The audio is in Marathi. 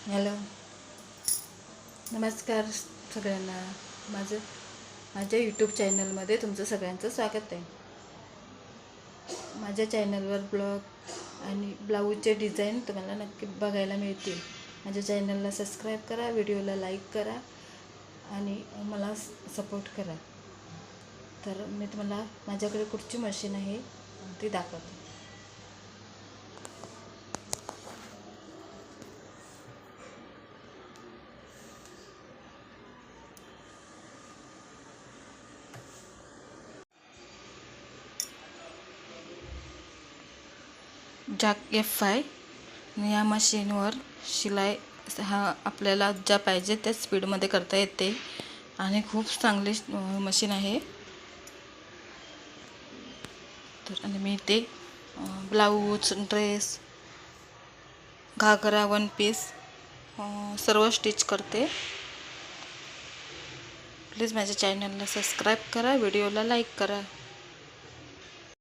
हॅलो, नमस्कार सगळ्यांना. माझ्या यूट्यूब चॅनलमध्ये तुमचं सगळ्यांचं स्वागत आहे. माझ्या चॅनलवर ब्लॉग आणि ब्लाऊजचे डिझाईन तुम्हाला नक्की बघायला मिळतील. माझ्या चॅनलला सबस्क्राईब करा, व्हिडिओला लाईक करा आणि मला सपोर्ट करा. तर मी तुम्हाला माझ्याकडे कुठची मशीन आहे ती दाखवते. जॅक F5 या मशीनवर शिलाई आपल्याला ज्या पाहिजे त्या स्पीडमध्ये करता येते आणि खूप चांगली मशीन आहे. तर आणि मी ते ब्लाऊज, ड्रेस, घागरा, वन पीस सर्व स्टिच करते. प्लीज माझ्या चॅनलला सबस्क्राईब करा, व्हिडिओला लाईक करा.